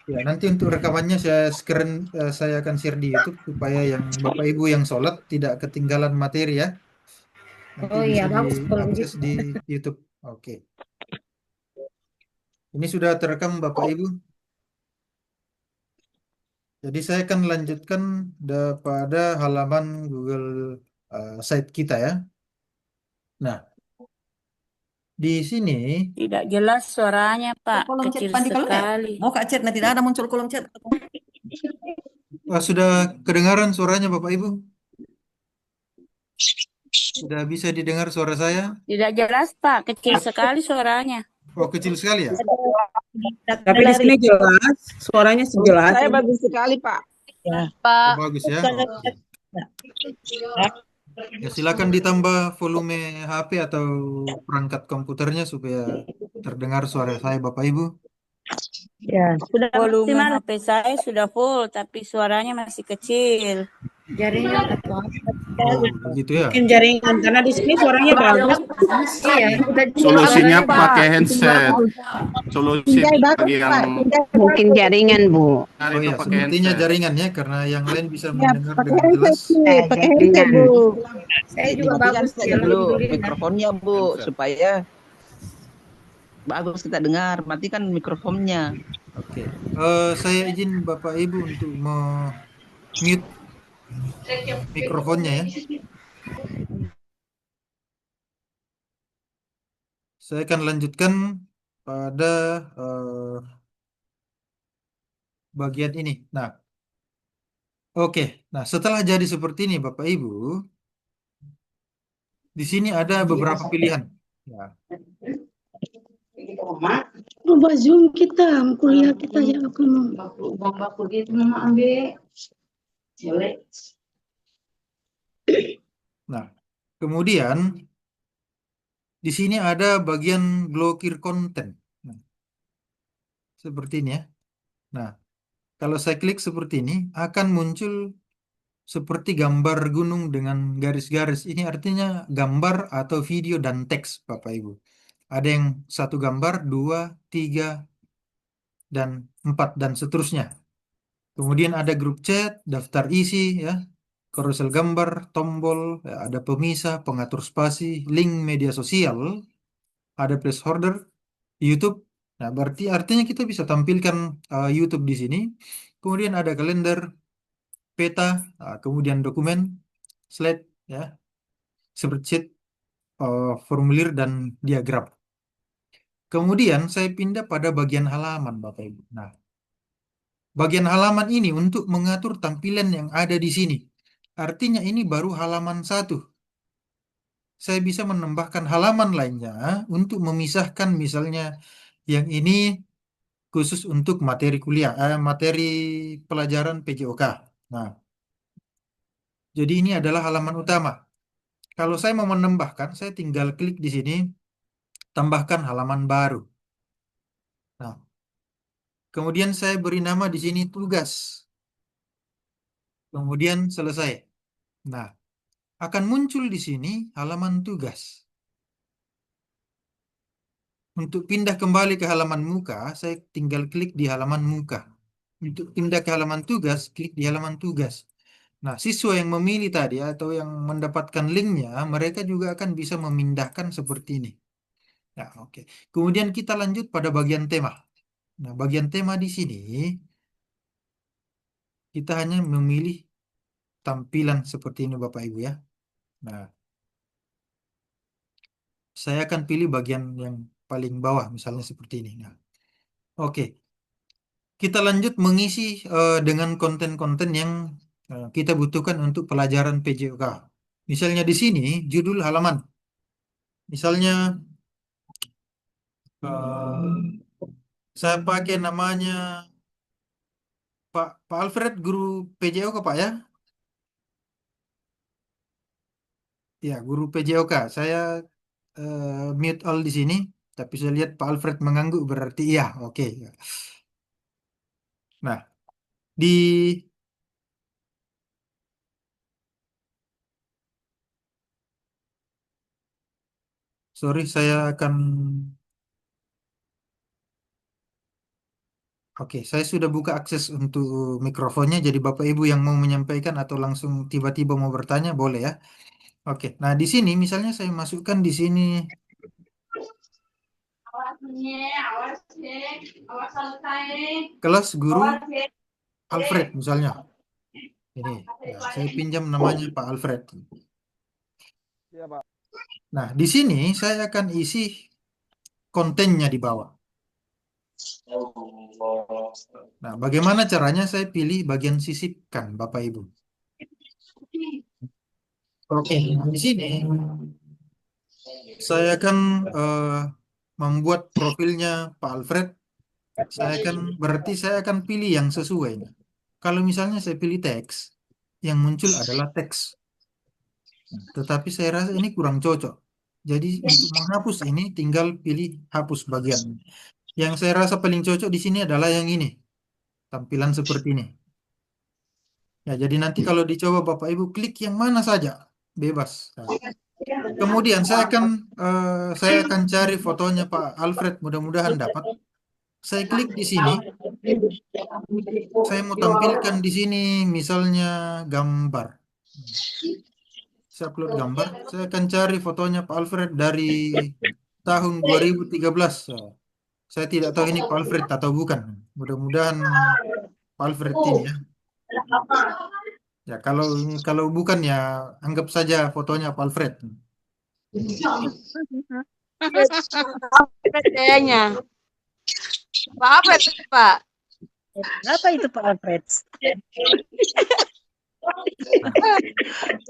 Ya, nanti untuk rekamannya saya akan share di YouTube supaya yang Bapak Ibu yang sholat tidak ketinggalan materi ya. Nanti Oh iya, bisa bagus kalau diakses begitu. di YouTube. Oke. Ini sudah terekam Bapak Ibu. Jadi saya akan lanjutkan pada halaman Google site kita ya. Nah, di sini Tidak jelas suaranya, Pak. Kolom chat Kecil Pandi kalau nggak sekali. mau kak chat, nah tidak ada muncul kolom chat. sudah kedengaran suaranya Bapak Ibu? Sudah bisa didengar suara saya? Tidak jelas, Pak. Kecil sekali suaranya. Oh, kecil sekali ya? Tapi di sini jelas, suaranya jelas. Saya bagus sekali, Pak. Ya. Oh, Pak, bagus ya. bukan Oke. Ya, silakan ditambah volume HP atau perangkat komputernya supaya terdengar suara saya Bapak Ibu. ya sudah Volume maksimal HP saya sudah full, tapi suaranya masih kecil. jaringan atau apa. Oh, begitu ya. Mungkin jaringan, karena di sini suaranya bagus. Iya, kita juga Solusinya suaranya pakai handset. Solusi bagi yang Mungkin jaringan, Bu. Oh itu ya, pakai sepertinya handset. jaringan ya, karena yang lain bisa Ya, mendengar pakai dengan handset, jelas. Bu. Pakai handset, Bu. saya juga Dimatikan bagus saja ya, dulu alhamdulillah. mikrofonnya, Bu, Handset. supaya bagus kita dengar. Matikan mikrofonnya. Oke. Saya izin Bapak Ibu untuk mute mikrofonnya ya. Saya akan lanjutkan pada bagian ini. Nah, oke. Nah, setelah jadi seperti ini Bapak Ibu, di sini ada beberapa pilihan. Ya. Ubah Zoom kita, kuliah kita ya aku mau. Nah, kemudian di sini ada bagian blokir konten. Nah, seperti ini ya. Nah, kalau saya klik seperti ini, akan muncul seperti gambar gunung dengan garis-garis. Ini artinya gambar atau video dan teks, Bapak Ibu. Ada yang satu gambar, dua, tiga, dan empat, dan seterusnya. Kemudian ada grup chat, daftar isi, ya, carousel gambar, tombol, ya, ada pemisah, pengatur spasi, link media sosial, ada placeholder, YouTube. Nah, berarti artinya kita bisa tampilkan YouTube di sini. Kemudian ada kalender, peta, kemudian dokumen, slide, ya, spreadsheet, formulir, dan diagram. Kemudian saya pindah pada bagian halaman, Bapak Ibu. Nah, bagian halaman ini untuk mengatur tampilan yang ada di sini. Artinya ini baru halaman satu. Saya bisa menambahkan halaman lainnya untuk memisahkan misalnya yang ini khusus untuk materi kuliah, materi pelajaran PJOK. Nah, jadi ini adalah halaman utama. Kalau saya mau menambahkan, saya tinggal klik di sini, tambahkan halaman baru. Nah, kemudian saya beri nama di sini tugas. Kemudian selesai. Nah, akan muncul di sini halaman tugas. Untuk pindah kembali ke halaman muka, saya tinggal klik di halaman muka. Untuk pindah ke halaman tugas, klik di halaman tugas. Nah, siswa yang memilih tadi atau yang mendapatkan linknya, mereka juga akan bisa memindahkan seperti ini. Nah, oke. Kemudian kita lanjut pada bagian tema. Nah, bagian tema di sini, kita hanya memilih tampilan seperti ini Bapak Ibu ya. Nah, saya akan pilih bagian yang paling bawah, misalnya seperti ini. Nah, oke. Kita lanjut mengisi dengan konten-konten yang kita butuhkan untuk pelajaran PJOK. Misalnya di sini judul halaman. Misalnya eh, saya pakai namanya Pak Alfred, guru PJOK Pak ya. Ya, guru PJOK. Saya mute all di sini, tapi saya lihat Pak Alfred mengangguk berarti iya, oke. Nah, di sorry saya akan Oke, saya sudah buka akses untuk mikrofonnya. Jadi Bapak Ibu yang mau menyampaikan atau langsung tiba-tiba mau bertanya boleh ya. Oke, nah di sini misalnya saya masukkan di sini kelas guru Alfred misalnya. Ini, ya, saya pinjam namanya Pak Alfred. Nah, di sini saya akan isi kontennya di bawah. Nah, bagaimana caranya saya pilih bagian sisipkan, Bapak Ibu? Oke, di sini saya akan membuat profilnya Pak Alfred. Berarti saya akan pilih yang sesuai. Kalau misalnya saya pilih teks, yang muncul adalah teks. Tetapi saya rasa ini kurang cocok. Jadi untuk menghapus ini tinggal pilih hapus bagian. Yang saya rasa paling cocok di sini adalah yang ini. Tampilan seperti ini. Ya, jadi nanti kalau dicoba Bapak Ibu klik yang mana saja, bebas. Nah, kemudian saya akan cari fotonya Pak Alfred, mudah-mudahan dapat. Saya klik di sini. Saya mau tampilkan di sini misalnya gambar. Saya upload gambar. Saya akan cari fotonya Pak Alfred dari tahun 2013. Nah, saya tidak tahu ini Pak Alfred atau bukan. Mudah-mudahan Pak Alfred ini ya. Ya, kalau bukan ya anggap saja fotonya Pak Alfred. Kayaknya. Apa Pak? Apa itu Pak Alfred?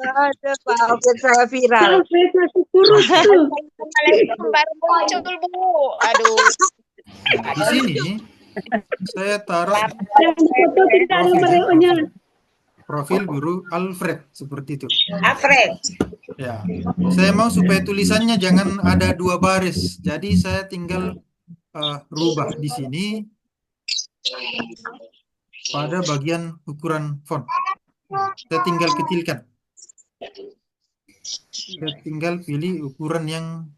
Ada Pak Alfred saya viral. Alfred masih kurus tuh. Baru muncul Bu. Aduh. Nah, di sini saya taruh Yang di foto tidak ada mereka-nya. profil guru Alfred seperti itu. Alfred. Ya, saya mau supaya tulisannya jangan ada 2 baris. Jadi saya tinggal rubah di sini pada bagian ukuran font. Saya tinggal kecilkan. Saya tinggal pilih ukuran yang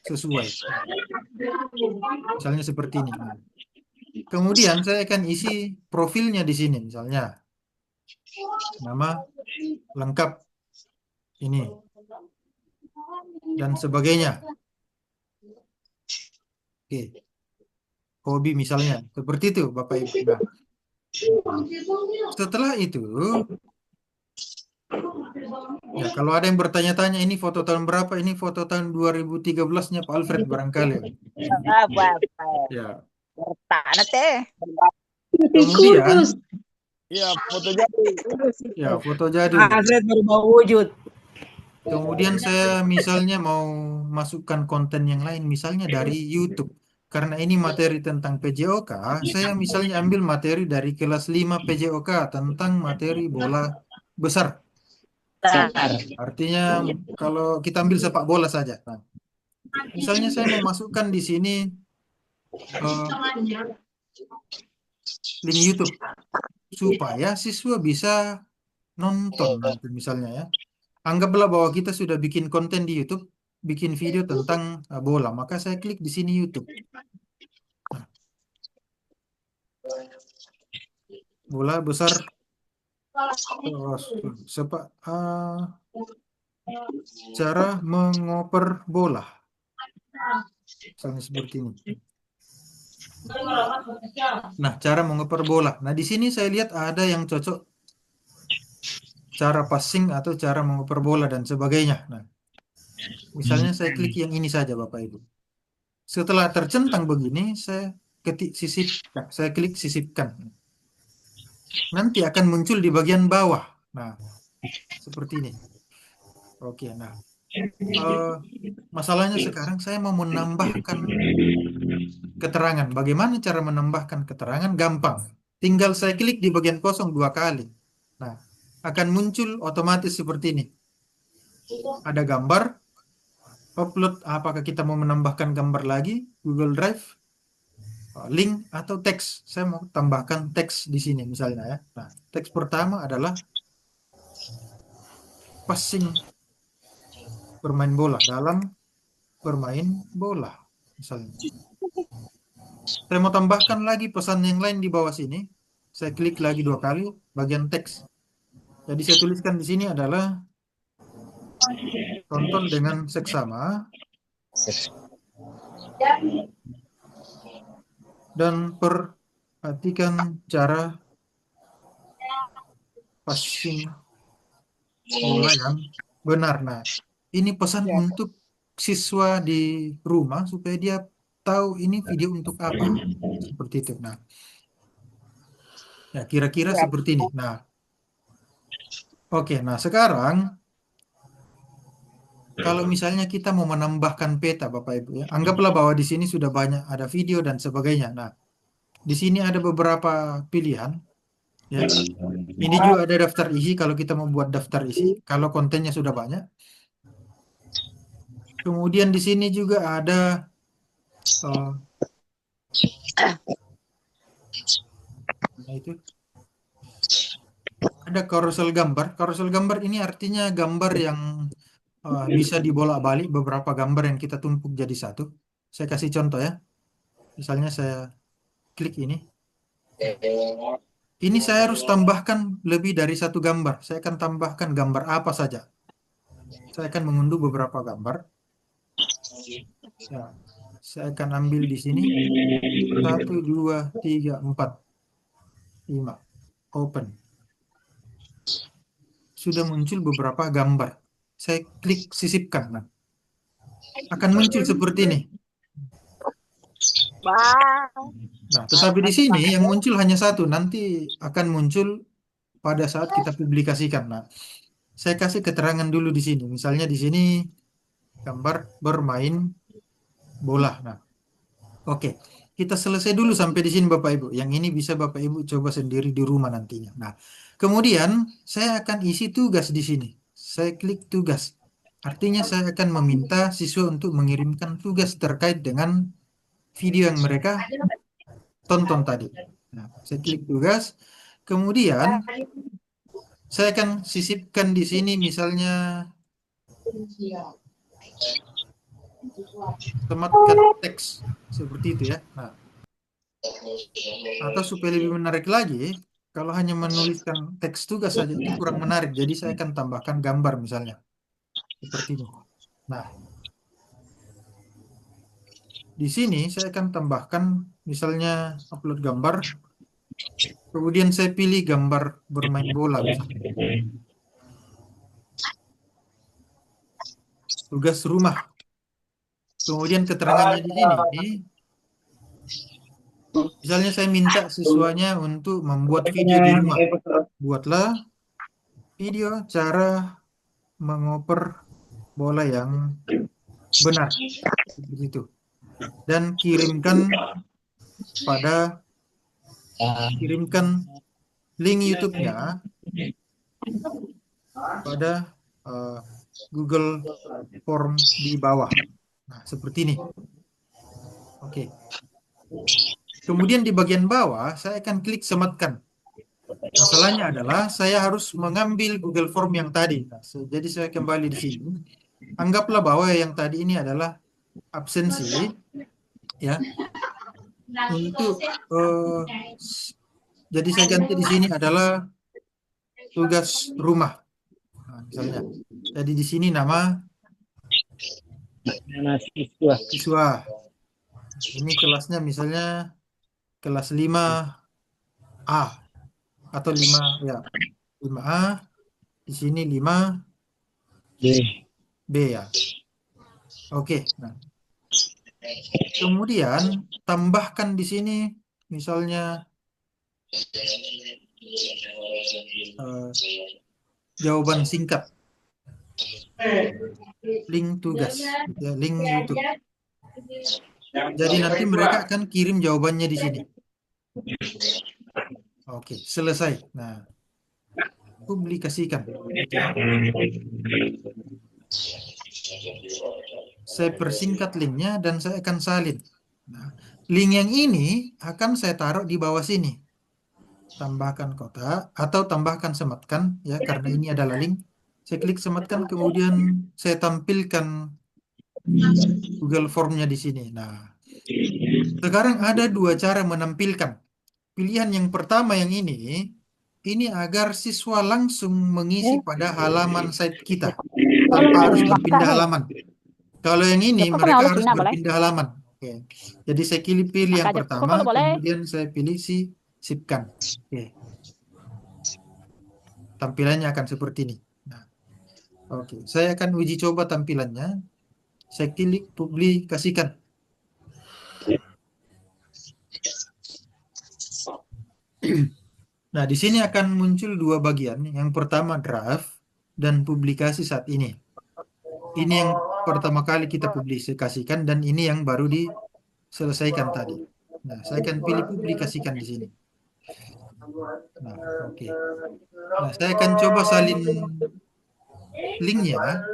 sesuai. Misalnya seperti ini. Kemudian saya akan isi profilnya di sini, misalnya nama lengkap ini dan sebagainya. Oke. Hobi misalnya, seperti itu Bapak Ibu. Nah, setelah itu, ya kalau ada yang bertanya-tanya ini foto tahun berapa, ini foto tahun 2013-nya Pak Alfred barangkali. Ya. Kemudian, ya foto jadul. Alfred berubah wujud. Kemudian saya misalnya mau masukkan konten yang lain, misalnya dari YouTube. Karena ini materi tentang PJOK, saya misalnya ambil materi dari kelas 5 PJOK tentang materi bola besar. Artinya kalau kita ambil sepak bola saja. Nah, misalnya saya mau masukkan di sini link YouTube supaya siswa bisa nonton nanti misalnya ya. Anggaplah bahwa kita sudah bikin konten di YouTube, bikin video tentang bola, maka saya klik di sini YouTube. Nah, bola besar cara mengoper bola. Misalnya seperti ini. Nah, cara mengoper bola. Nah, di sini saya lihat ada yang cocok cara passing atau cara mengoper bola dan sebagainya. Nah, misalnya saya klik yang ini saja Bapak Ibu. Setelah tercentang begini, saya klik sisipkan. Nanti akan muncul di bagian bawah. Nah, seperti ini. Oke, nah. Masalahnya sekarang saya mau menambahkan keterangan. Bagaimana cara menambahkan keterangan? Gampang. Tinggal saya klik di bagian kosong 2 kali. Nah, akan muncul otomatis seperti ini. Ada gambar, upload, apakah kita mau menambahkan gambar lagi, Google Drive, link atau teks. Saya mau tambahkan teks di sini misalnya ya. Nah, teks pertama adalah passing bermain bola dalam bermain bola misalnya. Saya mau tambahkan lagi pesan yang lain di bawah sini. Saya klik lagi 2 kali bagian teks. Jadi saya tuliskan di sini adalah tonton dengan seksama dan perhatikan cara passing bola yang benar. Nah, ini pesan untuk siswa di rumah supaya dia tahu ini video untuk apa. Seperti itu. Nah, ya kira-kira seperti ini. Nah, oke. Nah, sekarang kalau misalnya kita mau menambahkan peta, Bapak Ibu ya, anggaplah bahwa di sini sudah banyak ada video dan sebagainya. Nah, di sini ada beberapa pilihan ya. Ini juga ada daftar isi kalau kita mau buat daftar isi, kalau kontennya sudah banyak. Kemudian di sini juga ada nah itu ada carousel gambar. Carousel gambar ini artinya gambar yang bisa dibolak-balik, beberapa gambar yang kita tumpuk jadi satu. Saya kasih contoh ya. Misalnya saya klik ini. Ini saya harus tambahkan lebih dari satu gambar. Saya akan tambahkan gambar apa saja. Saya akan mengunduh beberapa gambar. Saya akan ambil di sini 1, 2, 3, 4, 5. Open. Sudah muncul beberapa gambar. Saya klik sisipkan. Nah, akan muncul seperti ini. Nah, tetapi di sini yang muncul hanya satu. Nanti akan muncul pada saat kita publikasikan. Nah, saya kasih keterangan dulu di sini. Misalnya di sini gambar bermain bola. Nah, oke. Kita selesai dulu sampai di sini Bapak Ibu. Yang ini bisa Bapak Ibu coba sendiri di rumah nantinya. Nah, kemudian saya akan isi tugas di sini. Saya klik tugas. Artinya saya akan meminta siswa untuk mengirimkan tugas terkait dengan video yang mereka tonton tadi. Nah, saya klik tugas. Kemudian saya akan sisipkan di sini misalnya sematkan teks seperti itu ya. Nah, atau supaya lebih menarik lagi, kalau hanya menuliskan teks tugas saja itu kurang menarik. Jadi saya akan tambahkan gambar misalnya seperti ini. Nah, di sini saya akan tambahkan misalnya upload gambar. Kemudian saya pilih gambar bermain bola misalnya. Tugas rumah. Kemudian keterangannya di sini. Misalnya saya minta siswanya untuk membuat video di rumah. Buatlah video cara mengoper bola yang benar. Begitu. Dan kirimkan link YouTube-nya pada Google Form di bawah. Nah, seperti ini. Oke. Kemudian di bagian bawah saya akan klik sematkan. Masalahnya adalah saya harus mengambil Google Form yang tadi. Nah, jadi saya kembali di sini. Anggaplah bahwa yang tadi ini adalah absensi, ya. Untuk jadi saya ganti di sini adalah tugas rumah. Nah, misalnya. Jadi di sini nama siswa. Ini kelasnya misalnya kelas 5A atau 5 ya. 5A. Di sini 5B ya. Oke. Nah. Kemudian tambahkan di sini misalnya jawaban singkat, link tugas, ya, link YouTube. Jadi nanti mereka akan kirim jawabannya di sini. Oke, selesai. Nah, publikasikan. Saya persingkat linknya dan saya akan salin. Nah, link yang ini akan saya taruh di bawah sini. Tambahkan kotak atau tambahkan sematkan ya, karena ini adalah link. Saya klik sematkan, kemudian saya tampilkan Google Formnya di sini. Nah, Sekarang ada dua cara menampilkan. Pilihan yang pertama yang ini agar siswa langsung mengisi pada halaman site kita tanpa harus berpindah halaman. Kalau yang ini mereka harus berpindah halaman. Oke. Jadi saya pilih yang pertama, kemudian saya pilih sisipkan. Oke. Tampilannya akan seperti ini. Nah, oke, saya akan uji coba tampilannya. Saya klik publikasikan. Nah, di sini akan muncul dua bagian. Yang pertama draft dan publikasi saat ini. Ini yang pertama kali kita publikasikan dan ini yang baru diselesaikan tadi. Nah, saya akan pilih publikasikan di sini. Nah, oke. Nah, saya akan coba salin linknya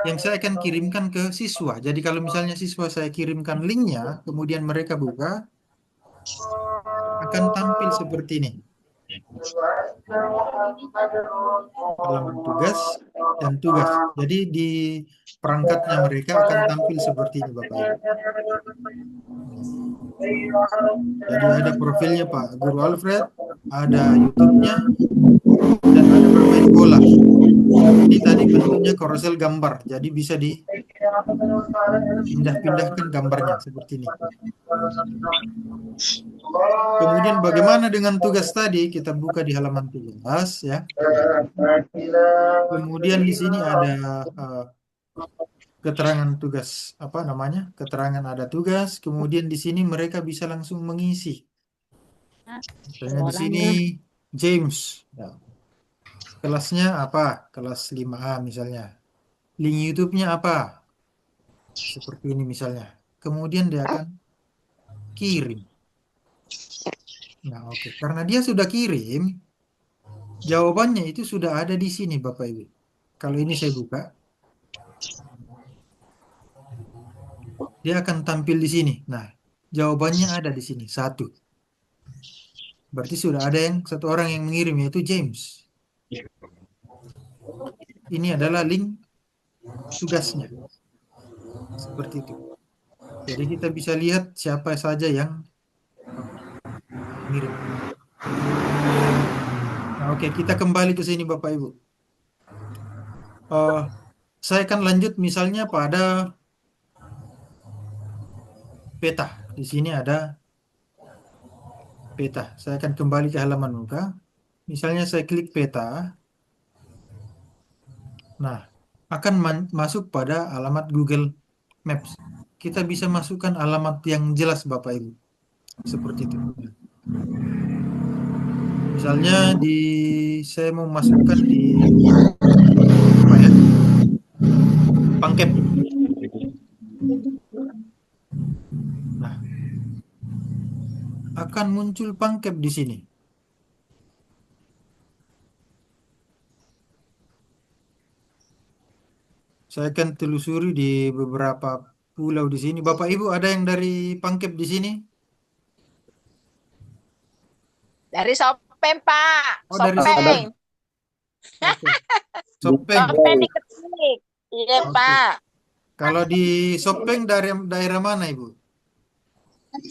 yang saya akan kirimkan ke siswa. Jadi kalau misalnya siswa saya kirimkan linknya, kemudian mereka buka, akan tampil seperti ini. Halaman tugas dan tugas. Jadi di perangkatnya mereka akan tampil seperti ini, Bapak Ibu. Jadi ada profilnya Pak Guru Alfred, ada YouTube-nya, dan ada bermain bola. Ini tadi bentuknya carousel gambar, jadi bisa dipindah-pindahkan gambarnya seperti ini. Kemudian bagaimana dengan tugas tadi? Kita buka di halaman tugas ya. Kemudian di sini ada keterangan tugas, apa namanya? Keterangan ada tugas. Kemudian di sini mereka bisa langsung mengisi. Misalnya di sini James. Ya. Kelasnya apa? Kelas 5A misalnya. Link YouTube-nya apa? Seperti ini misalnya. Kemudian dia akan kirim. Nah, oke. Karena dia sudah kirim, jawabannya itu sudah ada di sini, Bapak Ibu. Kalau ini saya buka, dia akan tampil di sini. Nah, jawabannya ada di sini, 1. Berarti sudah ada satu orang yang mengirim, yaitu James. Ini adalah link tugasnya. Seperti itu. Jadi kita bisa lihat siapa saja yang mengirim. Nah, oke, kita kembali ke sini Bapak Ibu. Saya akan lanjut misalnya pada peta. Di sini ada peta. Saya akan kembali ke halaman muka. Misalnya saya klik peta. Nah, akan masuk pada alamat Google Maps. Kita bisa masukkan alamat yang jelas Bapak Ibu. Seperti itu. Misalnya saya mau masukkan di apa ya? Pangkep. Nah, akan muncul Pangkep di sini. Saya akan telusuri di beberapa pulau di sini. Bapak Ibu ada yang dari Pangkep di sini? Dari Sopeng, Pak. Oh, dari Sopeng. Oke. Sopeng. Sopeng diketik. Iya, Oke. Pak. Kalau di Sopeng dari daerah mana, Ibu?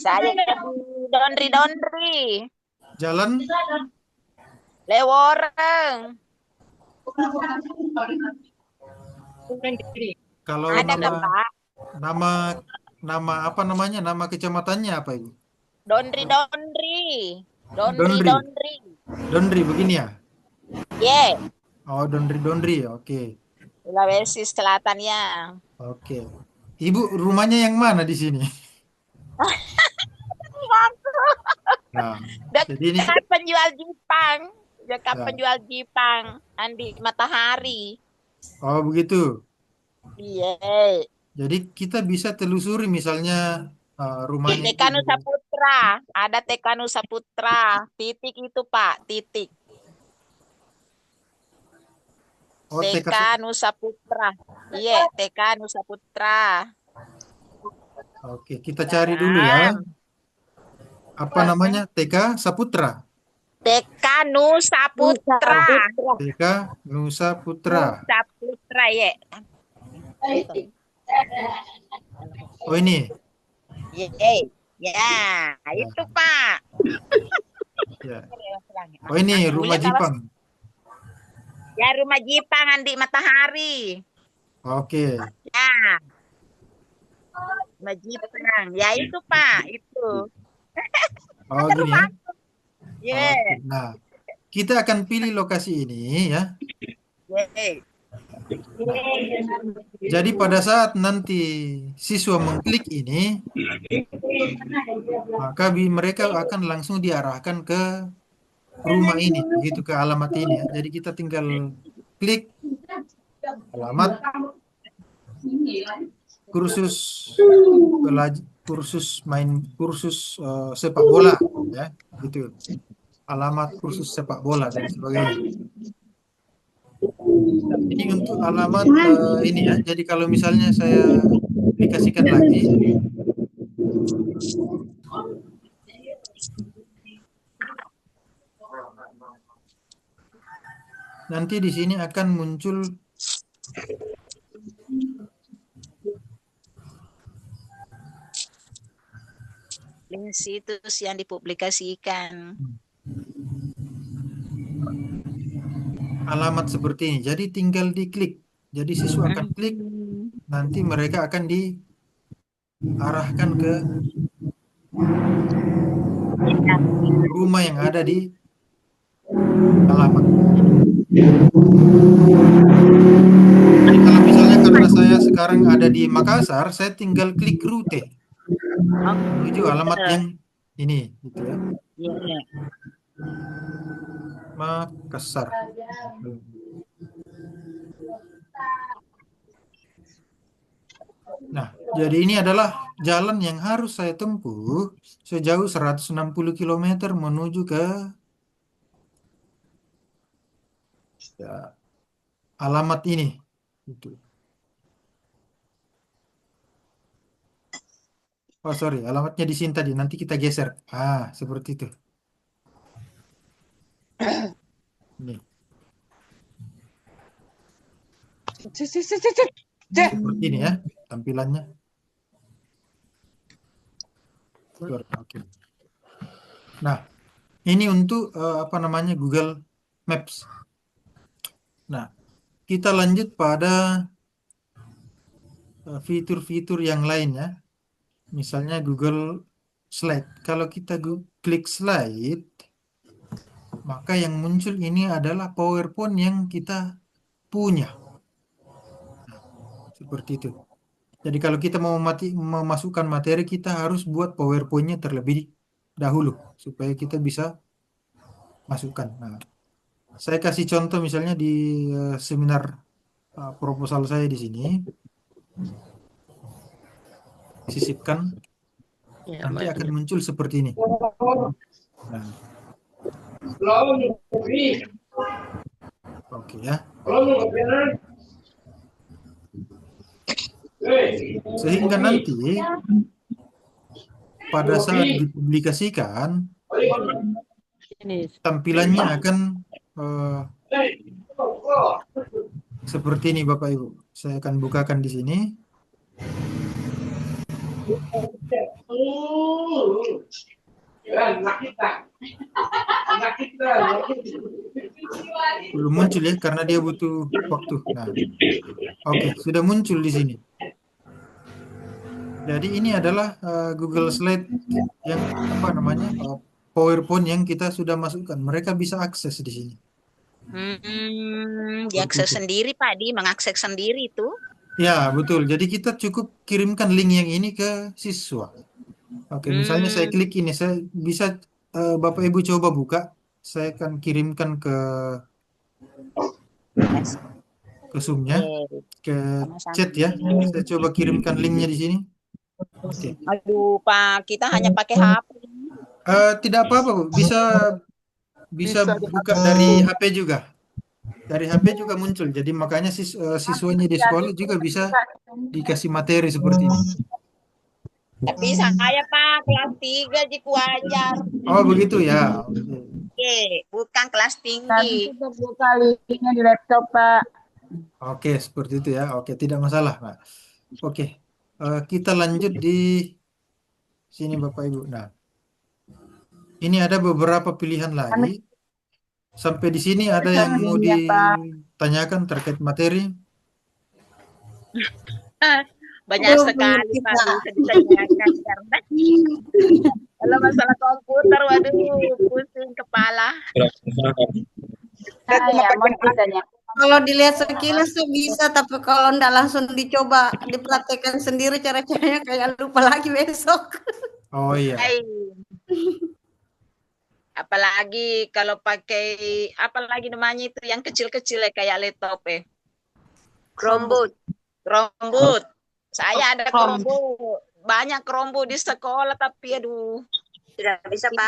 Saya di Dondri. Jalan Leworeng. kalau Ada kan, Pak? nama apa namanya? Nama kecamatannya apa, Ibu? Dondri. Dondri. Dondri begini ya? Yeah. Oh, Dondri. Oke. Sulawesi Selatan ya. Oke. Ibu rumahnya yang mana di sini? Nah, jadi ini Dekat penjual Jepang. Dekat Ya. penjual Jepang. Andi Matahari. Oh, begitu. Iya. Jadi kita bisa telusuri misalnya rumahnya TK Nusa Putra. Ada TK Nusa Putra. Titik itu, Pak. Titik. Oh, TK Nusa Putra. Iya, TK Nusa Putra. Oke, kita cari dulu ya. Apa namanya? TK Saputra. TK Nusa Putra. TK Nusa Putra. Nusa Putra, ya. Oh, ini. Iya. Ya, Ya, itu Pak. ya. Oh ini rumah Buya kalau Jipang. ya rumah Jipang Andi Matahari. Oke. Ya, rumah Jipang. Ya itu Pak, itu. Oh gini ya. Ye, Oke. Nah, kita akan pilih lokasi ini ya. ye. Nah, jadi pada saat nanti siswa mengklik ini, maka mereka akan langsung diarahkan ke rumah ini, begitu ke alamat ini ya. Jadi kita tinggal klik alamat kursus kursus sepak bola ya, gitu. Alamat kursus sepak bola dan sebagainya. Ini untuk alamat ini ya. Jadi kalau misalnya saya aplikasikan lagi, nanti di sini akan muncul Link situs yang dipublikasikan. alamat seperti ini. Jadi tinggal diklik. Jadi siswa akan klik, nanti mereka akan diarahkan ke rumah yang ada di alamat. Jadi kalau misalnya karena saya sekarang ada di Makassar, saya tinggal klik rute menuju alamat yang ini, gitu ya. Iya. Makassar. Nah, jadi ini adalah jalan yang harus saya tempuh sejauh 160 km menuju ke ya, alamat ini. Gitu. Oh sorry, alamatnya di sini tadi. Nanti kita geser. Seperti itu. Nih. Seperti ini ya tampilannya. Oke. Nah, ini untuk apa namanya Google Maps. Nah, kita lanjut pada fitur-fitur yang lainnya. Misalnya Google Slide. Kalau kita klik slide, maka yang muncul ini adalah PowerPoint yang kita punya. Seperti itu. Jadi kalau kita mau memasukkan materi, kita harus buat PowerPoint-nya terlebih dahulu supaya kita bisa masukkan. Nah, saya kasih contoh misalnya di seminar proposal saya di sini. Sisipkan. Nanti akan muncul seperti ini. Nah. Oke ya. Sehingga nanti pada saat dipublikasikan tampilannya akan seperti ini Bapak Ibu. Saya akan bukakan di sini. Belum muncul ya karena dia butuh waktu. Nah, oke, sudah muncul di sini. Jadi ini adalah Google Slide yang apa namanya PowerPoint yang kita sudah masukkan. Mereka bisa akses di sini. Diakses sendiri Pak, mengakses sendiri itu. Ya betul. Jadi kita cukup kirimkan link yang ini ke siswa. Oke, misalnya saya klik ini, saya bisa Bapak Ibu coba buka. Saya akan kirimkan ke Zoom-nya, ke chat ya. Saya coba kirimkan linknya di sini. Oke. Aduh Pak, kita hanya pakai HP. Tidak apa-apa, Bu. Bisa buka dari HP juga. Dari HP juga muncul. Jadi makanya siswanya di sekolah juga bisa dikasih materi seperti ini. Tapi saya Pak kelas 3 Jiku ajar. Oh begitu ya. Oke, bukan kelas tinggi. Kita buka linknya di laptop, Pak. Oke, seperti itu ya. Oke, tidak masalah, Pak. Oke, kita lanjut di Sini Bapak Ibu. Nah, ini ada beberapa pilihan lagi. Sampai di sini ada yang mau Iya, Pak. ditanyakan terkait materi? Banyak sekali Pak bisa ditanyakan karena kalau masalah komputer, waduh, pusing kepala. Ya, mau ditanya. Kalau dilihat sekilas tuh bisa, tapi kalau ndak langsung dicoba dipraktekkan sendiri cara-caranya kayak lupa lagi besok. Oh iya. Hai. Apalagi kalau pakai apalagi namanya itu yang kecil-kecil ya kayak laptop Chromebook. Saya ada Chromebook. Banyak Chromebook di sekolah tapi aduh tidak bisa pakai.